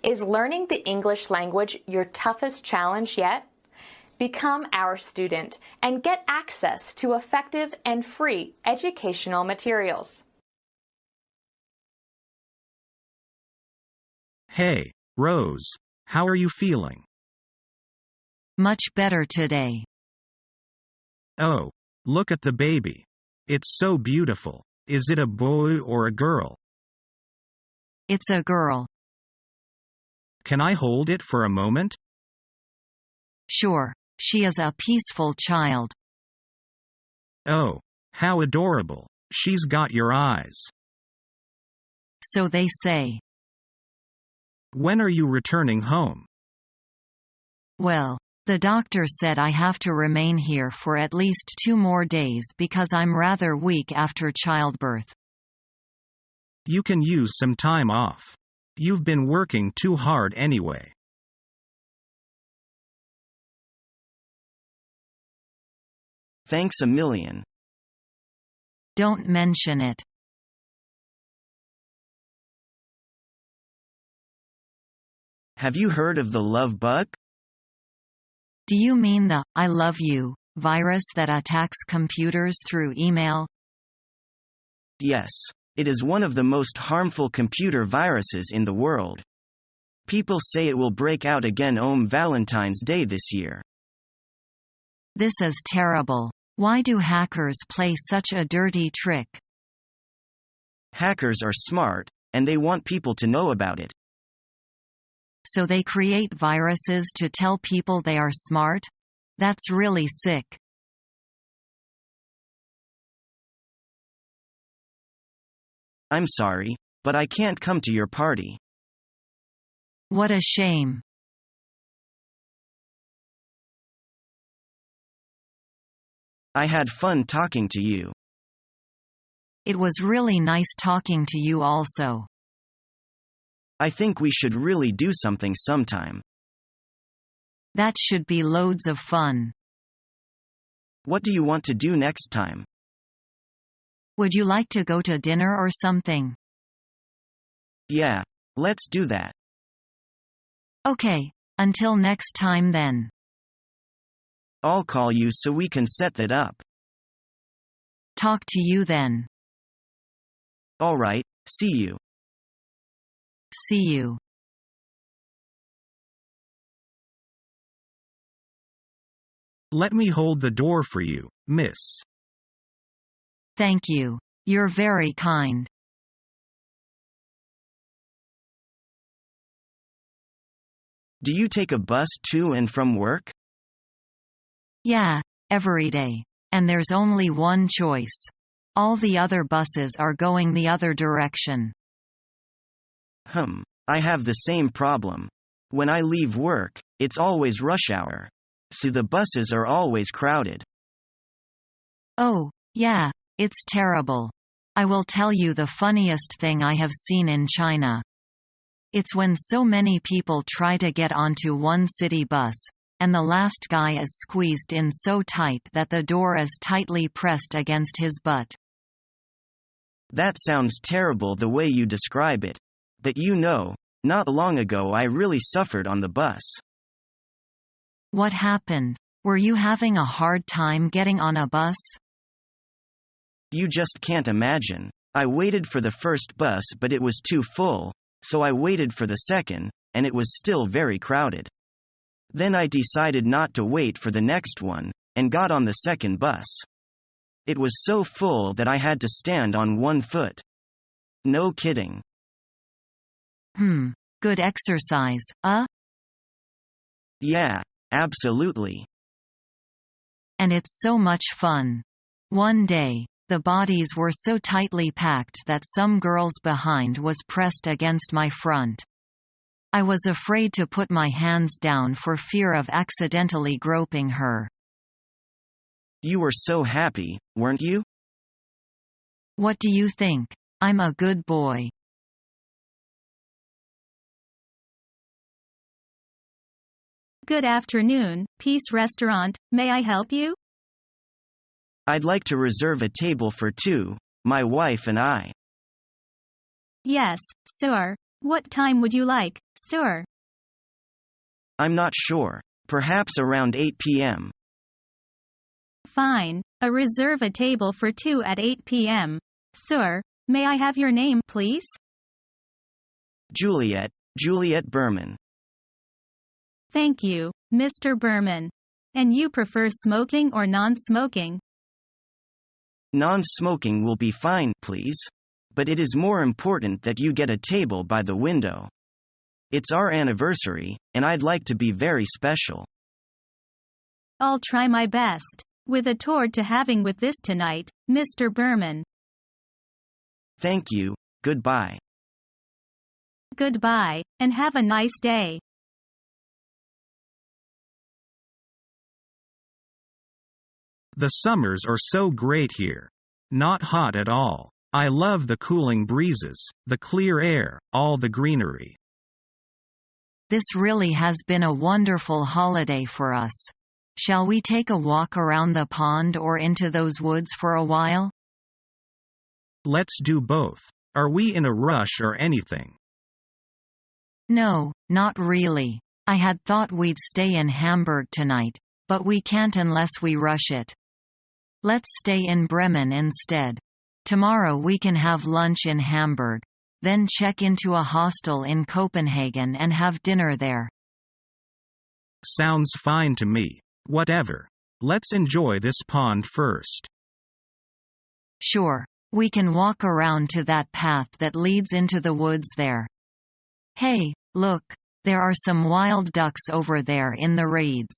Is learning the English language your toughest challenge yet? Become our student and get access to effective and free educational materials. Hey, Rose, how are you feeling? Much better today. Oh, look at the baby. It's so beautiful. Is it a boy or a girl? It's a girl. Can I hold it for a moment? Sure, she is a peaceful child. Oh, how adorable. She's got your eyes. So they say. When are you returning home? Well, the doctor said I have to remain here for at least 2 more days because I'm rather weak after childbirth. You can use some time off. You've been working too hard anyway. Thanks a million. Don't mention it. Have you heard of the love bug? Do you mean the "I love you" virus that attacks computers through email? Yes. It is one of the most harmful computer viruses in the world. People say it will break out again on Valentine's Day this year. This is terrible. Why do hackers play such a dirty trick? Hackers are smart, and they want people to know about it. So they create viruses to tell people they are smart? That's really sick. I'm sorry, but I can't come to your party. What a shame. I had fun talking to you. It was really nice talking to you also. I think we should really do something sometime. That should be loads of fun. What do you want to do next time? Would you like to go to dinner or something? Yeah, let's do that. Okay, until next time then. I'll call you so we can set that up. Talk to you then. All right, see you. See you. Let me hold the door for you, miss. Thank you. You're very kind. Do you take a bus to and from work? Yeah, every day. And there's only one choice. All the other buses are going the other direction. I have the same problem. When I leave work, it's always rush hour. So the buses are always crowded. Oh, yeah, it's terrible. I will tell you the funniest thing I have seen in China. It's when so many people try to get onto one city bus, and the last guy is squeezed in so tight that the door is tightly pressed against his butt. That sounds terrible the way you describe it. But you know, not long ago I really suffered on the bus. What happened? Were you having a hard time getting on a bus? You just can't imagine. I waited for the first bus but it was too full, so I waited for the second, and it was still very crowded. Then I decided not to wait for the next one, and got on the second bus. It was so full that I had to stand on one foot. No kidding. Good exercise, Yeah, absolutely. And it's so much fun. One day, the bodies were so tightly packed that some girl's behind was pressed against my front. I was afraid to put my hands down for fear of accidentally groping her. You were so happy, weren't you? What do you think? I'm a good boy. Good afternoon, Peace Restaurant. May I help you? I'd like to reserve a table for two, my wife and I. Yes, sir. What time would you like, sir? I'm not sure. Perhaps around 8 p.m. Fine. Reserve a table for 2 at 8 p.m. Sir, may I have your name, please? Juliet Berman. Thank you, Mr. Berman. And you prefer smoking or non-smoking? Non-smoking will be fine, please. But it is more important that you get a table by the window. It's our anniversary, and I'd like to be very special. I'll try my best. With a toward to having with this tonight, Mr. Berman. Thank you, goodbye. Goodbye, and have a nice day. The summers are so great here. Not hot at all. I love the cooling breezes, the clear air, all the greenery. This really has been a wonderful holiday for us. Shall we take a walk around the pond or into those woods for a while? Let's do both. Are we in a rush or anything? No, not really. I had thought we'd stay in Hamburg tonight, but we can't unless we rush it. Let's stay in Bremen instead. Tomorrow we can have lunch in Hamburg, then check into a hostel in Copenhagen and have dinner there. Sounds fine to me. Whatever. Let's enjoy this pond first. Sure. We can walk around to that path that leads into the woods there. Hey, look, there are some wild ducks over there in the reeds.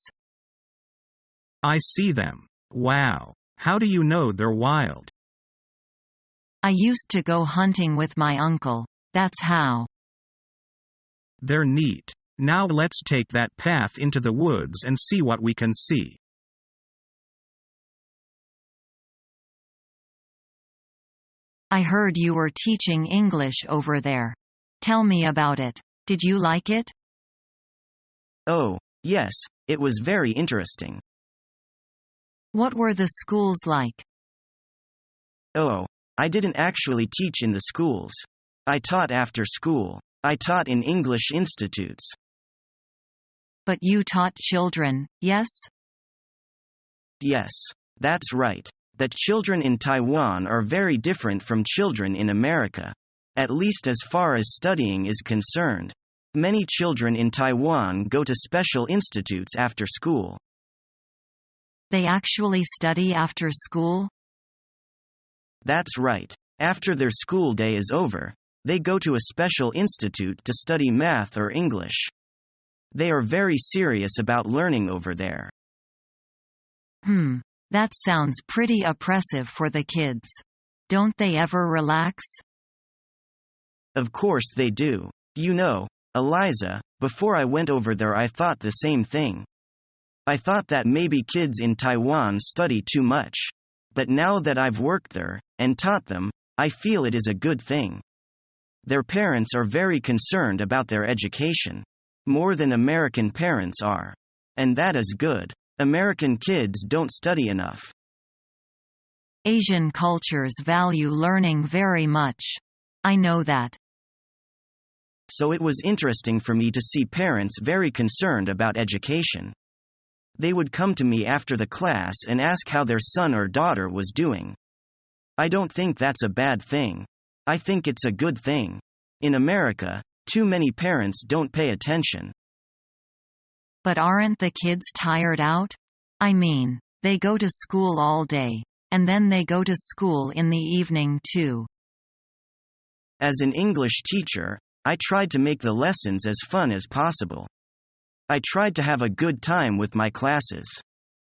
I see them. Wow. How do you know they're wild? I used to go hunting with my uncle, that's how. They're neat. Now let's take that path into the woods and see what we can see. I heard you were teaching English over there. Tell me about it. Did you like it? Oh, yes, it was very interesting. What were the schools like? Oh, I didn't actually teach in the schools. I taught after school. I taught in English institutes. But you taught children, yes? Yes, that's right. That children in Taiwan are very different from children in America. At least as far as studying is concerned. Many children in Taiwan go to special institutes after school. They actually study after school? That's right. After their school day is over, they go to a special institute to study math or English. They are very serious about learning over there. That sounds pretty oppressive for the kids. Don't they ever relax? Of course they do. You know, Eliza, before I went over there I thought the same thing. I thought that maybe kids in Taiwan study too much. But now that I've worked there, and taught them, I feel it is a good thing. Their parents are very concerned about their education. More than American parents are. And that is good. American kids don't study enough. Asian cultures value learning very much. I know that. So it was interesting for me to see parents very concerned about education. They would come to me after the class and ask how their son or daughter was doing. I don't think that's a bad thing. I think it's a good thing. In America, too many parents don't pay attention. But aren't the kids tired out? I mean, they go to school all day, and then they go to school in the evening too. As an English teacher, I tried to make the lessons as fun as possible. I tried to have a good time with my classes.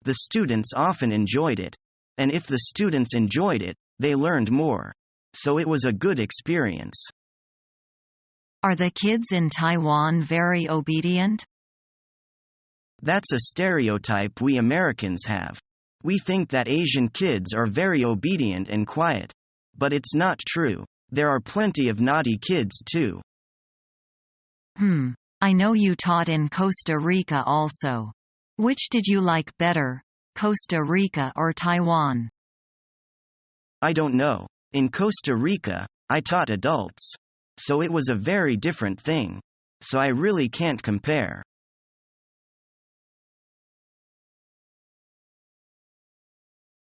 The students often enjoyed it. And if the students enjoyed it, they learned more. So it was a good experience. Are the kids in Taiwan very obedient? That's a stereotype we Americans have. We think that Asian kids are very obedient and quiet. But it's not true. There are plenty of naughty kids too. I know you taught in Costa Rica also. Which did you like better, Costa Rica or Taiwan? I don't know. In Costa Rica, I taught adults. so it was a very different thing. So I really can't compare.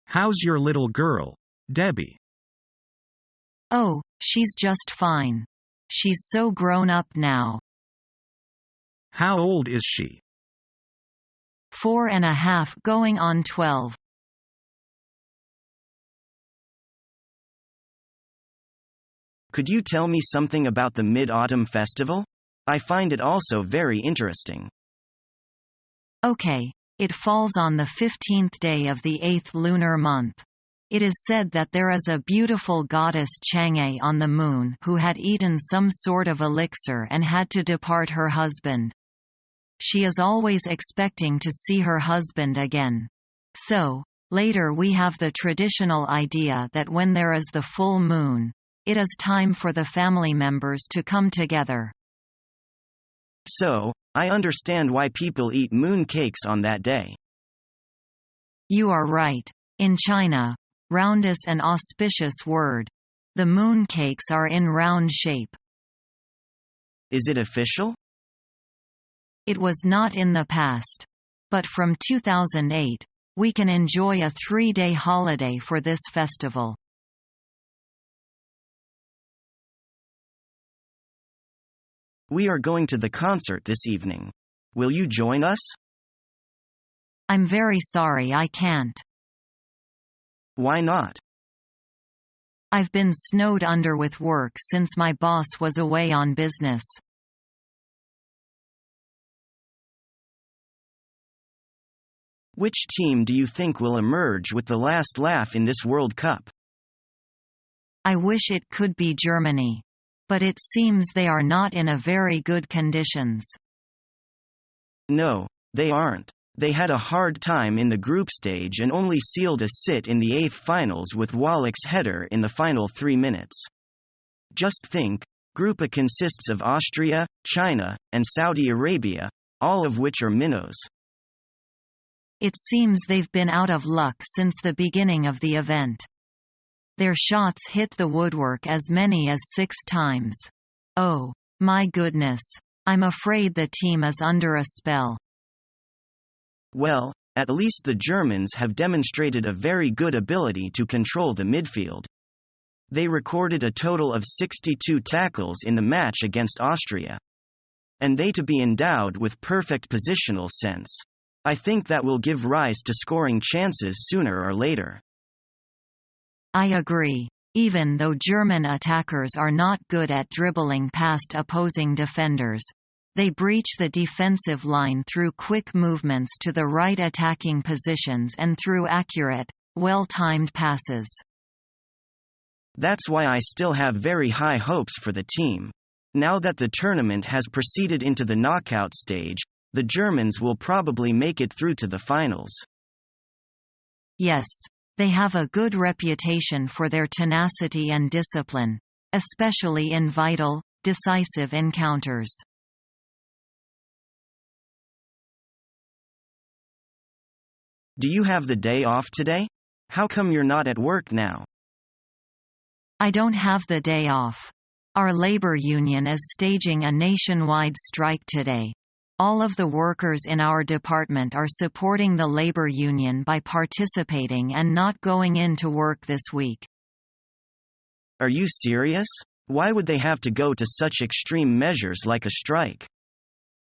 How's your little girl, Debbie? Oh, she's just fine. She's so grown up now. How old is she? 4.5 going on 12. Could you tell me something about the Mid-Autumn Festival? I find it also very interesting. Okay, it falls on the 15th day of the 8th lunar month. It is said that there is a beautiful goddess Chang'e on the moon who had eaten some sort of elixir and had to depart her husband. She is always expecting to see her husband again. So, later we have the traditional idea that when there is the full moon, it is time for the family members to come together. So, I understand why people eat moon cakes on that day. You are right. In China, round is an auspicious word. The moon cakes are in round shape. Is it official? It was not in the past. But from 2008, we can enjoy a 3-day holiday for this festival. We are going to the concert this evening. Will you join us? I'm very sorry I can't. Why not? I've been snowed under with work since my boss was away on business. Which team do you think will emerge with the last laugh in this World Cup? I wish it could be Germany. But it seems they are not in a very good conditions. No, they aren't. They had a hard time in the group stage and only sealed a sit in the 8th finals with Wallach's header in the final 3 minutes. Just think, Group A consists of Austria, China, and Saudi Arabia, all of which are minnows. It seems they've been out of luck since the beginning of the event. Their shots hit the woodwork as many as 6 times. Oh, my goodness. I'm afraid the team is under a spell. Well, at least the Germans have demonstrated a very good ability to control the midfield. They recorded a total of 62 tackles in the match against Austria. And they to be endowed with perfect positional sense. I think that will give rise to scoring chances sooner or later. I agree. Even though German attackers are not good at dribbling past opposing defenders, they breach the defensive line through quick movements to the right attacking positions and through accurate, well-timed passes. That's why I still have very high hopes for the team. Now that the tournament has proceeded into the knockout stage, the Germans will probably make it through to the finals. Yes. They have a good reputation for their tenacity and discipline, especially in vital, decisive encounters. Do you have the day off today? How come you're not at work now? I don't have the day off. Our labor union is staging a nationwide strike today. All of the workers in our department are supporting the labor union by participating and not going into work this week. Are you serious? Why would they have to go to such extreme measures like a strike?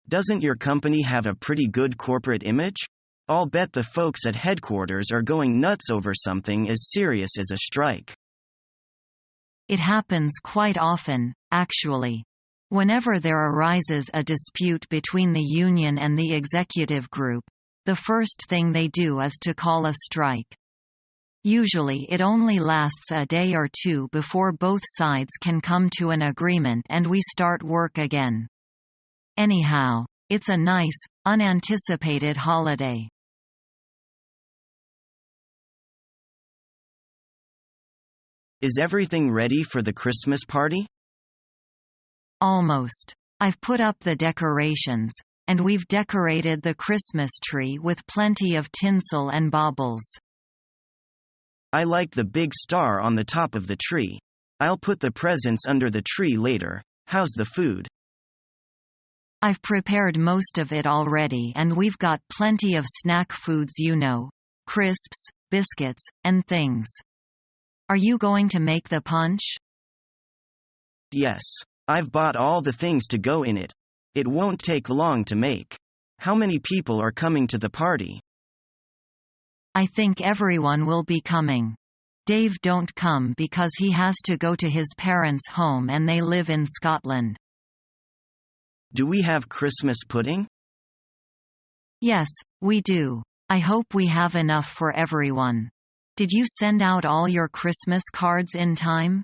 Doesn't your company have a pretty good corporate image? I'll bet the folks at headquarters are going nuts over something as serious as a strike. It happens quite often, actually. Whenever there arises a dispute between the union and the executive group, the first thing they do is to call a strike. Usually it only lasts a day or two before both sides can come to an agreement and we start work again. Anyhow, it's a nice, unanticipated holiday. Is everything ready for the Christmas party? Almost. I've put up the decorations, and we've decorated the Christmas tree with plenty of tinsel and baubles. I like the big star on the top of the tree. I'll put the presents under the tree later, How's the food? I've prepared most of it already and we've got plenty of snack foods, you know. Crisps, biscuits, and things. Are you going to make the punch? Yes. I've bought all the things to go in it. It won't take long to make. How many people are coming to the party? I think everyone will be coming. Dave don't come because he has to go to his parents' home and they live in Scotland. Do we have Christmas pudding? Yes, we do. I hope we have enough for everyone. Did you send out all your Christmas cards in time?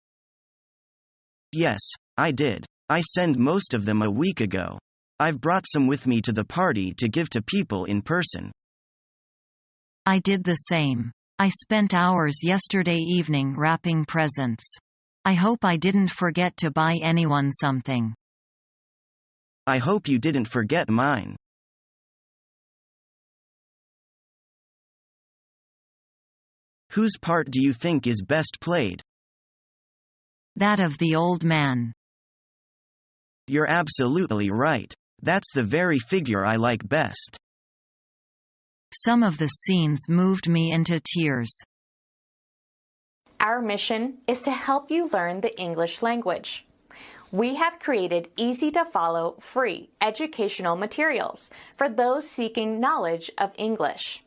Yes, I did. I sent most of them a week ago. I've brought some with me to the party to give to people in person. I did the same. I spent hours yesterday evening wrapping presents. I hope I didn't forget to buy anyone something. I hope you didn't forget mine. Whose part do you think is best played? That of the old man. You're absolutely right. That's the very figure I like best. Some of the scenes moved me into tears. Our mission is to help you learn the English language. We have created easy-to-follow, free educational materials for those seeking knowledge of English.